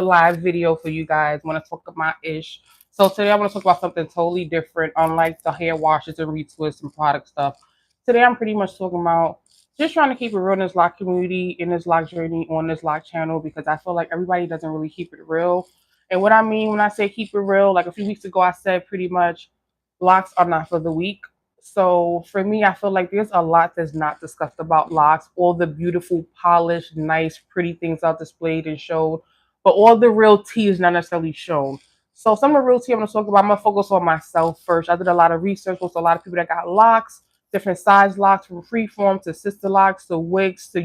live video for you guys. Want to talk about ish. So today I want to talk about something totally different, unlike the hair washes and retwists and product stuff. Today I'm pretty much talking about just trying to keep it real in this lock community, in this lock journey, on this lock channel, because I feel like everybody doesn't really keep it real. And what I mean when I say keep it real, like a few weeks ago I said pretty much locks are not for the weak. So for me, I feel like there's a lot that's not discussed about locks. All the beautiful, polished, nice, pretty things are displayed and showed, but all the real tea is not necessarily shown. So some of the real tea I'm gonna talk about, I'm gonna focus on myself first. I did a lot of research with a lot of people that got locks, different size locks from freeform to sister locks to wigs to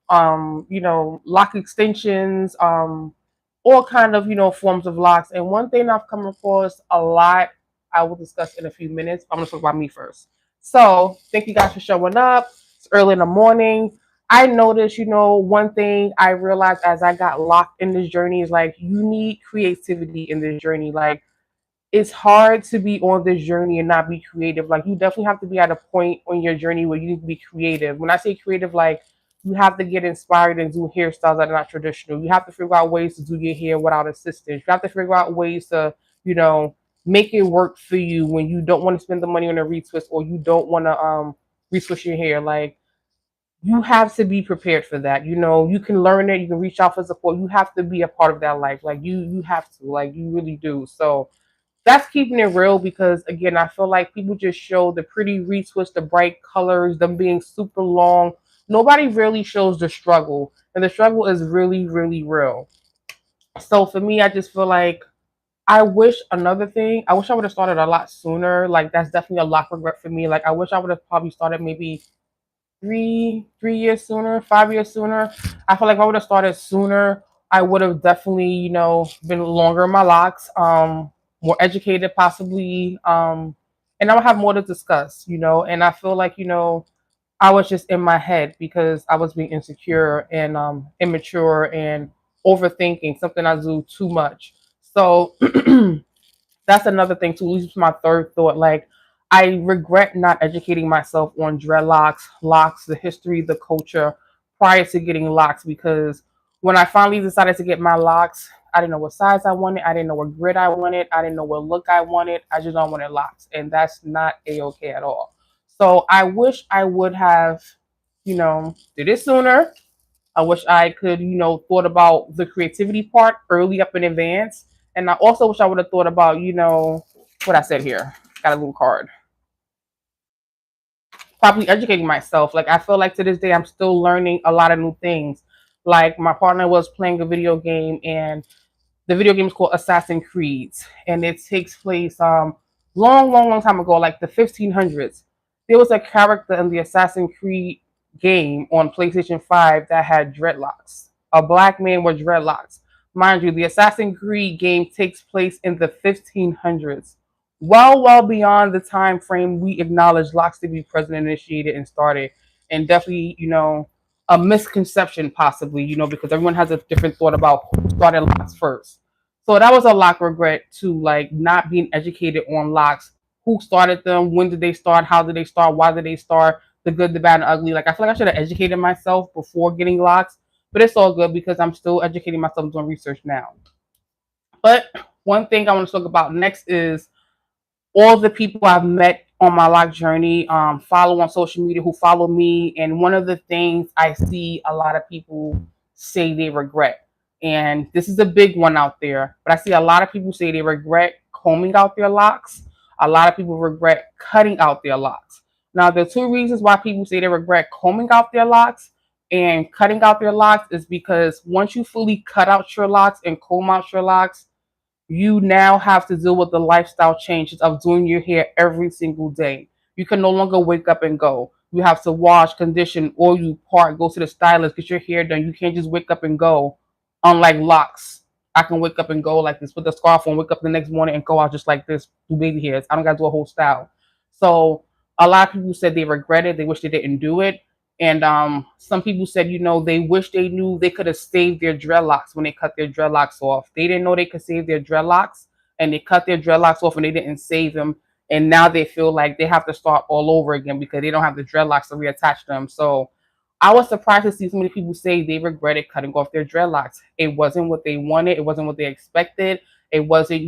lock extensions, all kind of forms of locks. And one thing I've come across a lot, I will discuss in a few minutes. I'm gonna talk about me first. So thank you guys for showing up. It's early in the morning. I noticed, one thing I realized as I got locked in this journey is like you need creativity in this journey. Like it's hard to be on this journey and not be creative. Like you definitely have to be at a point on your journey where you need to be creative. When I say creative, like you have to get inspired and do hairstyles that are not traditional. You have to figure out ways to do your hair without assistance. You have to figure out ways to, you know, make it work for you when you don't want to spend the money on a retwist or you don't want to retwist your hair. Like you have to be prepared for that. You can learn it, you can reach out for support. You have to be a part of that life. Like you have to, like you really do. So that's keeping it real because again, I feel like people just show the pretty retwist, the bright colors, them being super long. Nobody really shows the struggle, and the struggle is really, really real. So for me, I just feel like I wish another thing. I wish I would have started a lot sooner. Like that's definitely a lot of regret for me. Like I wish I would have probably started maybe three years sooner, 5 years sooner. I feel like if I would have started sooner, I would have definitely, been longer in my locks, more educated possibly, and I would have more to discuss. And I feel like, I was just in my head because I was being insecure and immature and overthinking something I do too much. So that's another thing too. At least my third thought. Like I regret not educating myself on dreadlocks, locks, the history, the culture prior to getting locks because when I finally decided to get my locks, I didn't know what size I wanted. I didn't know what grid I wanted. I didn't know what look I wanted. I just don't wanted locks, and that's not a okay at all. So I wish I would have, did it sooner. I wish I could, thought about the creativity part early up in advance. And I also wish I would have thought about, what I said here. Got a little card. Probably educating myself. Like I feel like to this day I'm still learning a lot of new things. Like my partner was playing a video game and the video game is called Assassin's Creed and it takes place long, long, long time ago, like the 1500s. There was a character in the Assassin's Creed game on PlayStation 5 that had dreadlocks. A black man with dreadlocks. Mind you, the Assassin's Creed game takes place in the 1500s. Well, well beyond the time frame we acknowledge locks to be present, initiated, and started. And definitely, a misconception possibly, because everyone has a different thought about who started locks first. So that was a lock regret to like not being educated on locks, who started them, when did they start, how did they start, why did they start, the good, the bad, and ugly. Like I feel like I should have educated myself before getting locks, but it's all good because I'm still educating myself doing research now. But one thing I want to talk about next is all the people I've met on my lock journey, follow on social media, who follow me. And one of the things I see a lot of people say they regret, and this is a big one out there, but I see a lot of people say they regret combing out their locks. A lot of people regret cutting out their locks. Now, the two reasons why people say they regret combing out their locks and cutting out their locks is because once you fully cut out your locks and comb out your locks, you now have to deal with the lifestyle changes of doing your hair every single day. You can no longer wake up and go. You have to wash, condition, oil you part, go to the stylist, get your hair done. You can't just wake up and go. Unlike locks, I can wake up and go like this, put the scarf on, wake up the next morning and go out just like this, do baby hairs. I don't gotta do a whole style. So a lot of people said they regret it, they wish they didn't do it. And some people said, they wish they knew they could have saved their dreadlocks when they cut their dreadlocks off. They didn't know they could save their dreadlocks, and they cut their dreadlocks off and they didn't save them. And now they feel like they have to start all over again because they don't have the dreadlocks to reattach them. So I was surprised to see so many people say they regretted cutting off their dreadlocks. It wasn't what they wanted. It wasn't what they expected. It wasn't,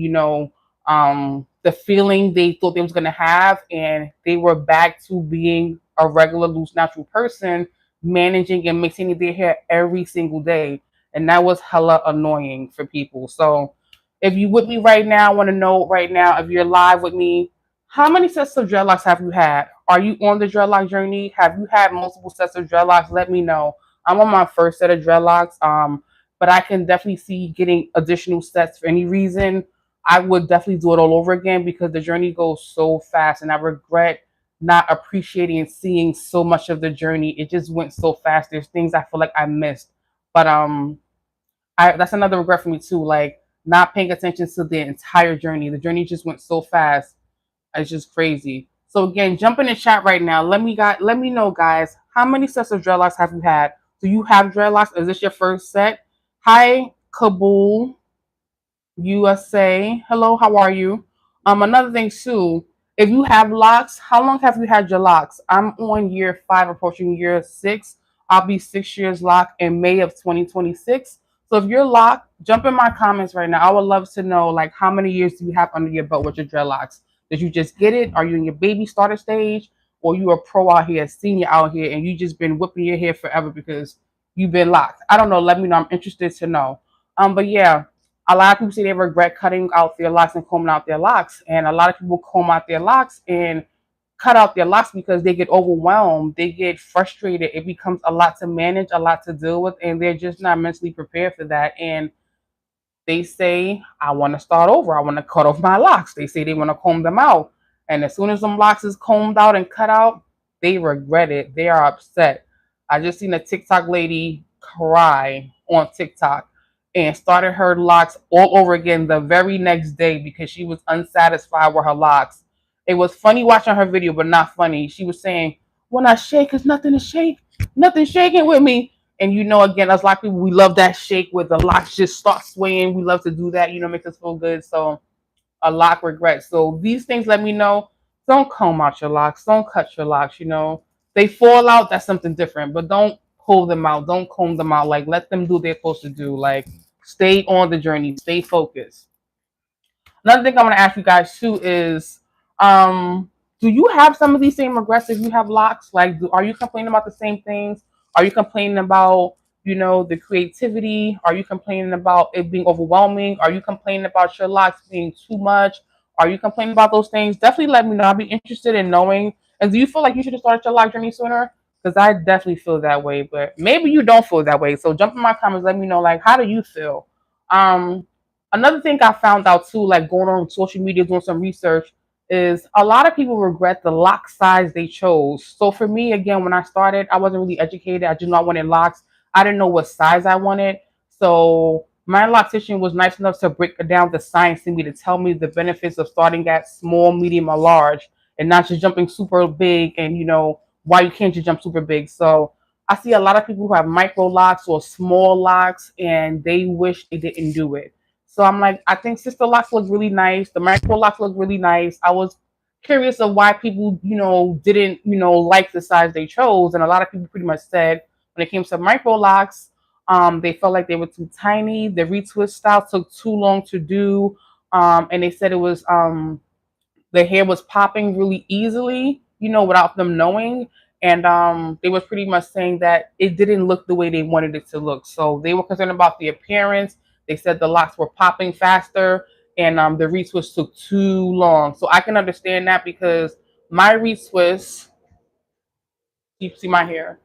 the feeling they thought they was gonna have, and they were back to being a regular, loose, natural person, managing and maintaining their hair every single day, and that was hella annoying for people. So, if you with me right now, I want to know right now if you're live with me, how many sets of dreadlocks have you had? Are you on the dreadlock journey? Have you had multiple sets of dreadlocks? Let me know. I'm on my first set of dreadlocks, but I can definitely see getting additional sets for any reason. I would definitely do it all over again because the journey goes so fast, and I regret not appreciating and seeing so much of the journey. It just went so fast. There's things I feel like I missed, but that's another regret for me too. Like not paying attention to the entire journey. The journey just went so fast. It's just crazy. So again, jump in the chat right now. Let me know, guys. How many sets of dreadlocks have you had? Do you have dreadlocks? Is this your first set? Hi, Kabul. USA. Hello, how are you? Another thing too, if you have locks, how long have you had your locks? I'm on year 5, approaching year 6. I'll be 6 years locked in May of 2026. So if you're locked, jump in my comments right now. I would love to know like how many years do you have under your belt with your dreadlocks? Did you just get it? Are you in your baby starter stage? Or you a pro out here, a senior out here, and you just been whipping your hair forever because you've been locked? I don't know. Let me know. I'm interested to know. But yeah, a lot of people say they regret cutting out their locks and combing out their locks. And a lot of people comb out their locks and cut out their locks because they get overwhelmed, they get frustrated. It becomes a lot to manage, a lot to deal with, and they're just not mentally prepared for that. And they say, I want to start over. I want to cut off my locks. They say they want to comb them out. And as soon as them locks is combed out and cut out, they regret it. They are upset. I just seen a TikTok lady cry on TikTok and started her locks all over again the very next day because she was unsatisfied with her locks. It was funny watching her video, but not funny. She was saying, when I shake, there's nothing to shake. Nothing shaking with me. And again, as a lot of people, we love that shake where the locks just start swaying. We love to do that, makes us feel good. So a lock regret. So these things let me know. Don't comb out your locks. Don't cut your locks. They fall out. That's something different. But don't pull them out. Don't comb them out. Like let them do what they're supposed to do. Like stay on the journey. Stay focused. Another thing I want to ask you guys too is, do you have some of these same regrets if you have locks? Like, are you complaining about the same things? Are you complaining about, the creativity? Are you complaining about it being overwhelming? Are you complaining about your locks being too much? Are you complaining about those things? Definitely let me know. I'd be interested in knowing. And do you feel like you should have started your lock journey sooner? Because I definitely feel that way, but maybe you don't feel that way. So jump in my comments, let me know, like, how do you feel? Um, Another thing I found out too, like going on social media doing some research, is a lot of people regret the lock size they chose. So for me, again, when I started, I wasn't really educated. I just know I wanted locks. I didn't know what size I wanted. So my loctician was nice enough to break down the science to me to tell me the benefits of starting at small, medium, or large, and not just jumping super big. And why you can't just jump super big. So I see a lot of people who have micro locks or small locks, and they wish they didn't do it. So I'm like, I think sister locks look really nice. The micro locks look really nice. I was curious of why people, didn't, like the size they chose. And a lot of people pretty much said when it came to micro locks, they felt like they were too tiny. The retwist style took too long to do. And they said it was the hair was popping really easily, without them knowing. And they was pretty much saying that it didn't look the way they wanted it to look. So they were concerned about the appearance. They said the locks were popping faster, and the retwist took too long. So I can understand that because my retwist, you see my hair.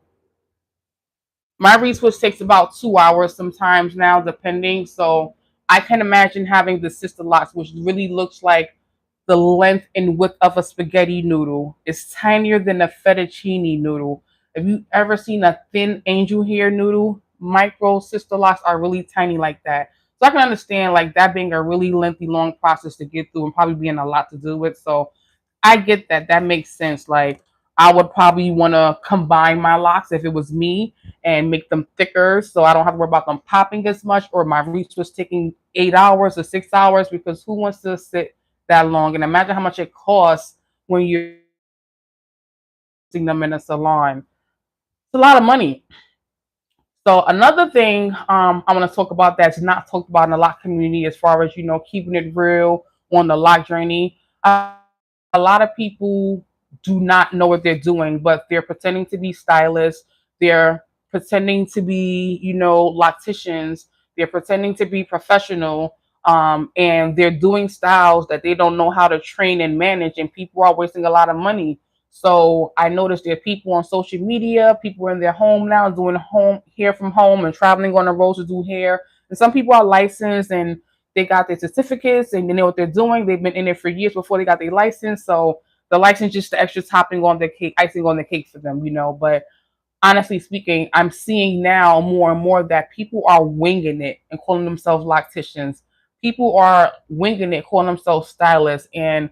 My retwist takes about 2 hours sometimes now, depending. So I can imagine having the sister locks, which really looks like the length and width of a spaghetti noodle. It's tinier than a fettuccine noodle. If you ever seen a thin angel hair noodle, micro sister locks are really tiny like that. So I can understand like that being a really lengthy, long process to get through and probably being a lot to do with. So I get that. That makes sense. Like I would probably want to combine my locks if it was me and make them thicker so I don't have to worry about them popping as much or my reach was taking 8 hours or 6 hours because who wants to sit that long? And imagine how much it costs when you're using them in a salon. It's a lot of money. So another thing I want to talk about that's not talked about in the lock community, as far as keeping it real on the lock journey. A lot of people do not know what they're doing, but they're pretending to be stylists. They're pretending to be, locticians. They're pretending to be professional, and they're doing styles that they don't know how to train and manage, and people are wasting a lot of money. So I noticed there are people on social media, people in their home now doing home hair from home and traveling on the road to do hair. And some people are licensed and they got their certificates and they know what they're doing. They've been in it for years before they got their license. So the license just the extra topping on the cake, icing on the cake for them. But honestly speaking, I'm seeing now more and more that people are winging it and calling themselves locticians. People are winging it, calling themselves stylists. And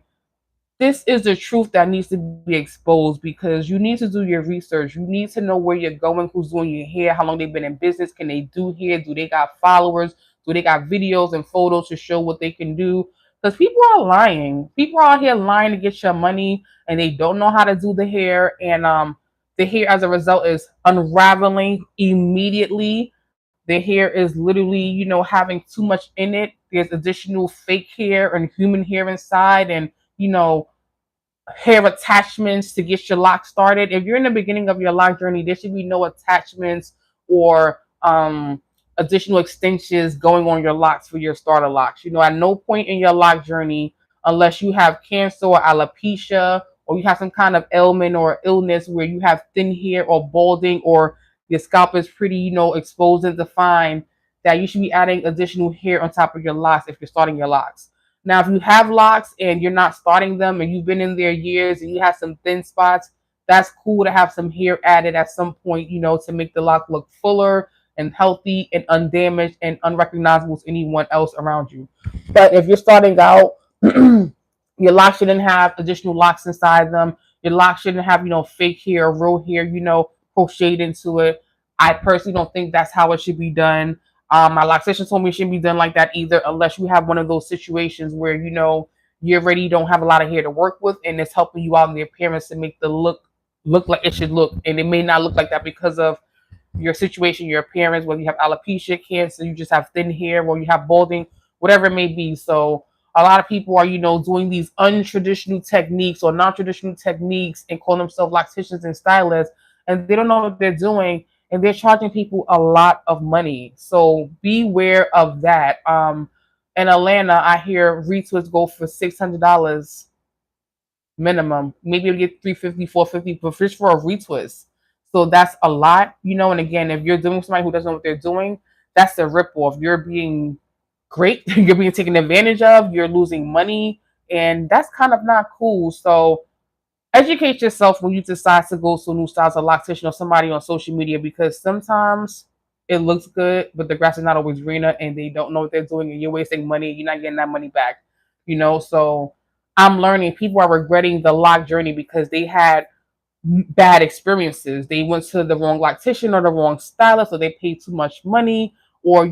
this is the truth that needs to be exposed, because you need to do your research. You need to know where you're going, who's doing your hair, how long they've been in business, can they do hair, do they got followers, do they got videos and photos to show what they can do? Because people are lying. People are out here lying to get your money, and they don't know how to do the hair. And the hair, as a result, is unraveling immediately. The hair is literally, having too much in it. There's additional fake hair and human hair inside, and you know hair attachments to get your lock started. If you're in the beginning of your lock journey, there should be no attachments or additional extensions going on your locks for your starter locks. At no point in your lock journey, unless you have cancer or alopecia, or you have some kind of ailment or illness where you have thin hair or balding, or your scalp is pretty, exposed and defined, that you should be adding additional hair on top of your locks if you're starting your locks. Now, if you have locks and you're not starting them and you've been in there years and you have some thin spots, that's cool to have some hair added at some point, to make the lock look fuller and healthy and undamaged and unrecognizable to anyone else around you. But if you're starting out, your lock shouldn't have additional locks inside them. Your lock shouldn't have, fake hair or real hair, crocheted into it. I personally don't think that's how it should be done. My loctician told me it shouldn't be done like that either, unless you have one of those situations where you already don't have a lot of hair to work with, and it's helping you out in the appearance to make the look like it should look, and it may not look like that because of your situation, your appearance, whether you have alopecia, cancer, you just have thin hair, or you have balding, whatever it may be. So a lot of people are, doing these untraditional techniques or non-traditional techniques and calling themselves locticians and stylists, and they don't know what they're doing, and they're charging people a lot of money. So beware of that. In Atlanta, I hear retwists go for $600 minimum. Maybe you'll get 350, 450, but just for a retwist. So that's a lot. And again, if you're dealing with somebody who doesn't know what they're doing, that's a ripoff. You're being great, you're being taken advantage of, you're losing money, and that's kind of not cool. So educate yourself when you decide to go to new styles of loctician or somebody on social media, because sometimes it looks good, but the grass is not always greener, and they don't know what they're doing, and you're wasting money. You're not getting that money back. So I'm learning people are regretting the lock journey because they had bad experiences. They went to the wrong loctician or the wrong stylist, or they paid too much money, or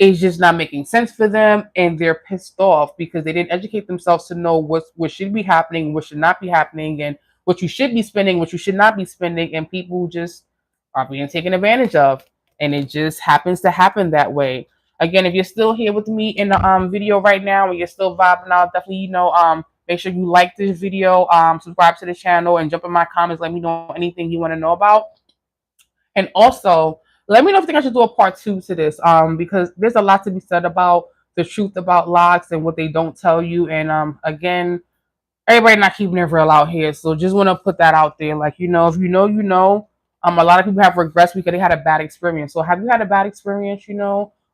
it's just not making sense for them, and they're pissed off because they didn't educate themselves to know what should be happening, what should not be happening, and what you should be spending, what you should not be spending, and people just are being taken advantage of, and it just happens to happen that way. Again, if you're still here with me in the video right now and you're still vibing out, definitely make sure you like this video, subscribe to the channel, and jump in my comments. Let me know anything you want to know about. And also, let me know if you think I should do a part 2 to this, because there's a lot to be said about the truth about locks and what they don't tell you. And again, everybody not keeping it real out here. So just want to put that out there. Like, if you know, you know. A lot of people have regrets because they had a bad experience. So have you had a bad experience,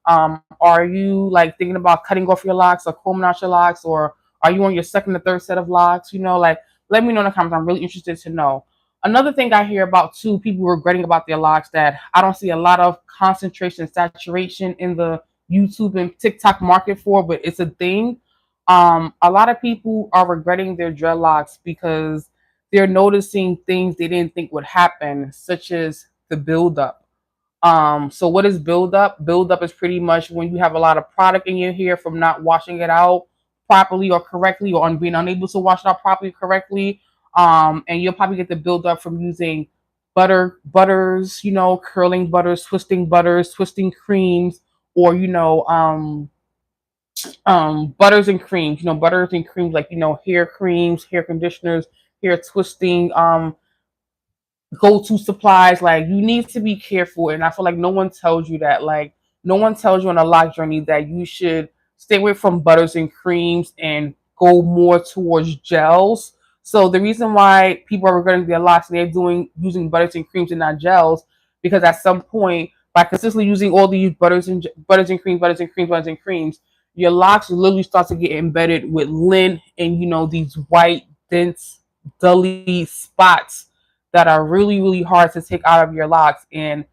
are you like thinking about cutting off your locks or combing out your locks, or are you on your second or third set of locks? Like, let me know in the comments. I'm really interested to know. Another thing I hear about too, people regretting about their locks, that I don't see a lot of concentration, saturation in the YouTube and TikTok market for, but it's a thing. A lot of people are regretting their dreadlocks because they're noticing things they didn't think would happen, such as the buildup. So what is buildup? Buildup is pretty much when you have a lot of product in your hair from not washing it out properly or correctly, or on being unable to wash it out properly correctly. And you'll probably get the buildup from using butters, curling butters, twisting creams, or butters and creams, butters and creams like hair creams, hair conditioners, hair twisting, go-to supplies. Like, you need to be careful, and I feel like no one tells you that. Like, no one tells you on a lock journey that you should stay away from butters and creams and go more towards gels. So the reason why people are regretting their locks and they're doing using butters and creams and not gels, because at some point, by consistently using all these butters and creams, butters and creams, your locks literally start to get embedded with lint and these white dense dully spots that are really, really hard to take out of your locks. And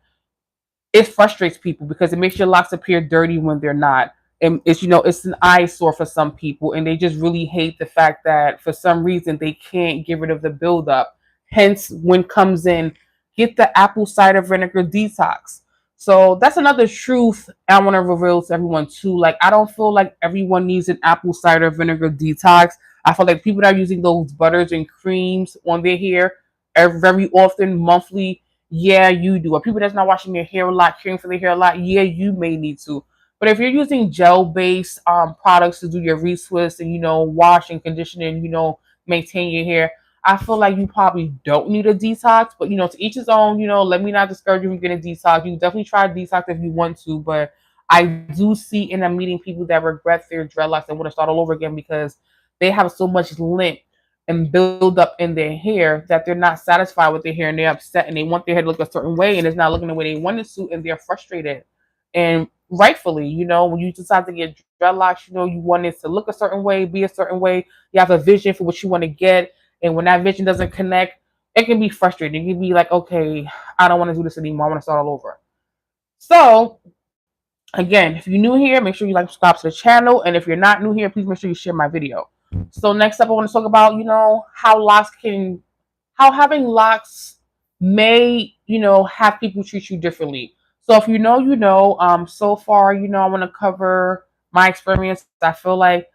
it frustrates people because it makes your locks appear dirty when they're not. And it's an eyesore for some people, and they just really hate the fact that for some reason they can't get rid of the buildup. Hence, when comes in, get the apple cider vinegar detox. So that's another truth I want to reveal to everyone too. Like, I don't feel like everyone needs an apple cider vinegar detox. I feel like people that are using those butters and creams on their hair very often, monthly, yeah, you do. Or people that's not washing their hair a lot, caring for their hair a lot, yeah, you may need to. But if you're using gel-based products to do your retwist and wash and condition and maintain your hair, I feel like you probably don't need a detox. But to each his own. Let me not discourage you from getting a detox. You can definitely try a detox if you want to. But I do see and I'm meeting people that regret their dreadlocks and want to start all over again because they have so much lint and build up in their hair that they're not satisfied with their hair and they're upset and they want their hair to look a certain way and it's not looking the way they want it to and they're frustrated. And rightfully, when you decide to get dreadlocks, you want it to look a certain way, be a certain way. You have a vision for what you want to get. And when that vision doesn't connect, it can be frustrating. It can be like, okay, I don't want to do this anymore. I want to start all over. So again, if you're new here, make sure you subscribe to the channel. And if you're not new here, please make sure you share my video. So next up, I want to talk about, how having locks may, have people treat you differently. So if you know, so far, I want to cover my experience. I feel like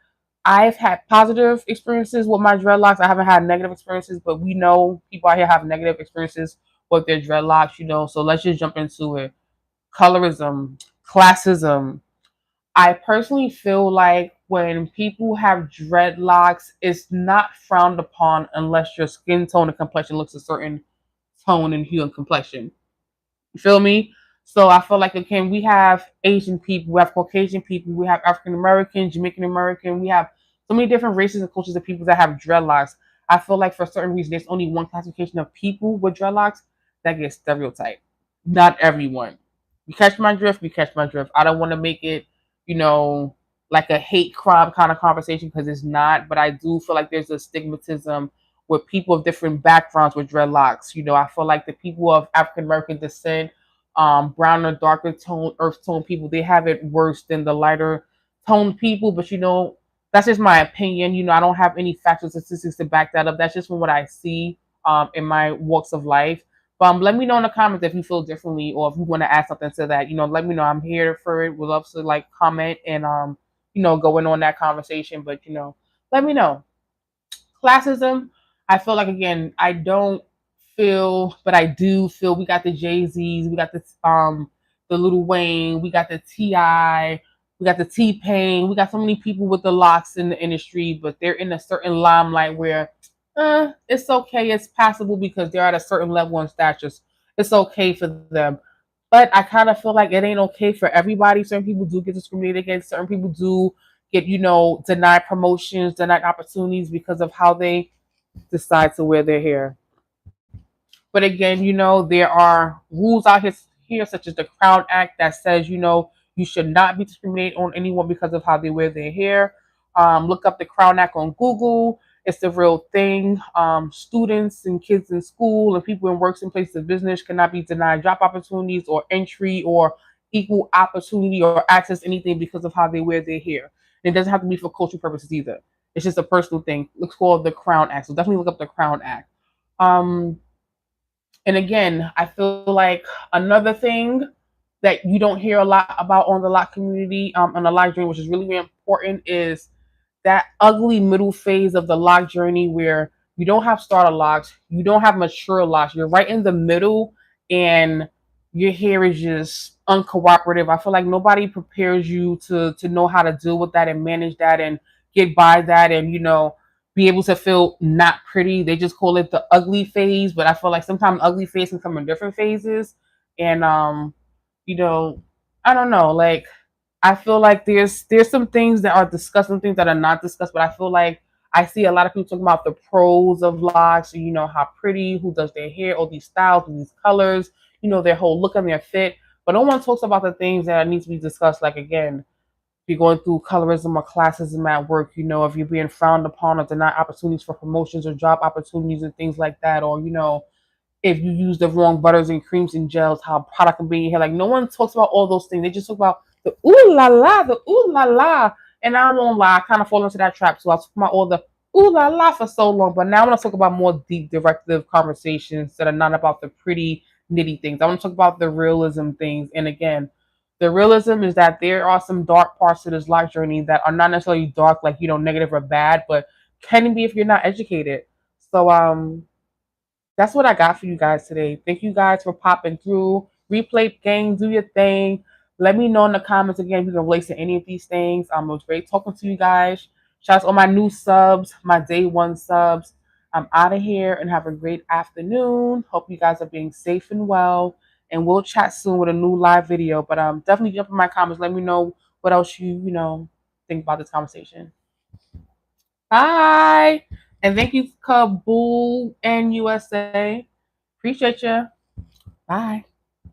I've had positive experiences with my dreadlocks. I haven't had negative experiences, but we know people out here have negative experiences with their dreadlocks. So let's just jump into it. Colorism, classism. I personally feel like when people have dreadlocks, it's not frowned upon unless your skin tone and complexion looks a certain tone and hue and complexion. You feel me? So I feel like, again, we have Asian people, we have Caucasian people, we have African American, Jamaican American, we have so many different races and cultures of people that have dreadlocks. I feel like for certain reasons, there's only one classification of people with dreadlocks that gets stereotyped. Not everyone. You catch my drift? You catch my drift. I don't want to make it, you know, like a hate crime kind of conversation because it's not, but I do feel like there's a stigmatism with people of different backgrounds with dreadlocks. I feel like the people of African American descent, brown or darker tone, earth tone people, they have it worse than the lighter toned people. But that's just my opinion. I don't have any factual statistics to back that up. That's just from what I see in my walks of life. But let me know in the comments if you feel differently or if you want to add something to that. Let me know. I'm here for it. Would love to comment and going on that conversation. But let me know. Classism, I feel like, again, I don't feel, but I do feel we got the Jay-Z's, we got the Lil Wayne, we got the T.I., we got the T-Pain, we got so many people with the locks in the industry, but they're in a certain limelight where it's okay, it's passable because they're at a certain level in stature. It's okay for them. But I kind of feel like it ain't okay for everybody. Certain people do get discriminated against. Certain people do get, denied promotions, denied opportunities because of how they decide to wear their hair. But again, there are rules out here such as the Crown Act that says, you should not be discriminated on anyone because of how they wear their hair. Look up the Crown Act on Google. It's the real thing. Students and kids in school and people in works and places of business cannot be denied job opportunities or entry or equal opportunity or access to anything because of how they wear their hair. And it doesn't have to be for cultural purposes either. It's just a personal thing. It's called the Crown Act. So definitely look up the Crown Act. And again, I feel like another thing that you don't hear a lot about on the lock community, on the lock journey, which is really, really important, is that ugly middle phase of the lock journey where You don't have starter locks. You don't have mature locks. You're right in the middle, and your hair is just uncooperative. I feel like nobody prepares you to know how to deal with that and manage that and get by that, and be able to feel not pretty. They just call it the ugly phase, but I feel like sometimes ugly phase can come in different phases. And you know, I don't know, like I feel like there's some things that are discussed, some things that are not discussed, but I feel like I see a lot of people talking about the pros of locks, how pretty, who does their hair, all these styles, all these colors, their whole look and their fit. But no one talks about the things that need to be discussed, like again, if you're going through colorism or classism at work, if you're being frowned upon or denied opportunities for promotions or job opportunities and things like that, or if you use the wrong butters and creams and gels, how a product can be in your hair. Like no one talks about all those things. They just talk about the ooh la la, the ooh la la. And I don't lie, I kind of fall into that trap. So I talk about all the ooh la la for so long. But now I want to talk about more deep directive conversations that are not about the pretty nitty things. I want to talk about the realism things. And again, the realism is that there are some dark parts to this life journey that are not necessarily dark, like negative or bad, but can be if you're not educated. So that's what I got for you guys today. Thank you guys for popping through. Replay game, do your thing. Let me know in the comments again if you can relate to any of these things. It was great talking to you guys. Shout out to all my new subs, my day one subs. I'm out of here and have a great afternoon. Hope you guys are being safe and well. And we'll chat soon with a new live video. But definitely jump in my comments. Let me know what else you think about this conversation. Bye. And thank you, Kabul and USA. Appreciate you. Bye.